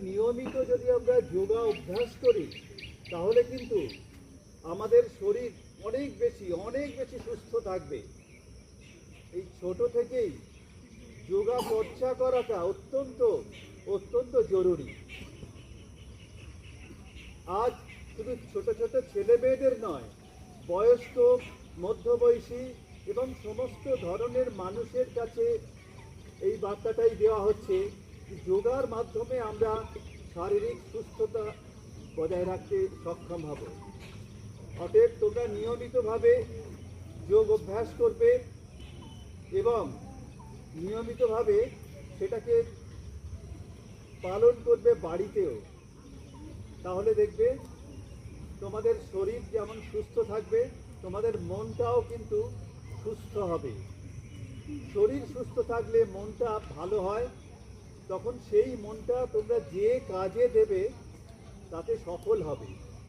নিয়মিত যদি আমরা যোগা অভ্যাস করি তাহলে কিন্তু আমাদের শরীর অনেক বেশি সুস্থ থাকবে। এই ছোট থেকেই যোগা চর্চা করাটা অত্যন্ত জরুরি। আজ শুধু ছোট ছোট ছেলে মেয়েদের নয়, বয়স্ক, মধ্যবয়সী এবং সমস্ত ধরনের মানুষের কাছে এই বার্তাটাই দেওয়া হচ্ছে যে যোগার মাধ্যমে আমরা শারীরিক সুস্থতা বজায় রাখতে সক্ষম হব। অতএব তোমরা নিয়মিতভাবে যোগ অভ্যাস করবে এবং নিয়মিতভাবে সেটাকে পালন করবে বাড়িতেও। তাহলে দেখবে তোমাদের শরীর যেমন সুস্থ থাকবে, তোমাদের মনটাও কিন্তু সুস্থ হবে। শরীর সুস্থ থাকলে মনটা ভালো হয়, তখন সেই মনটা তোমরা যে কাজে দেবে তাতে সফল হবে।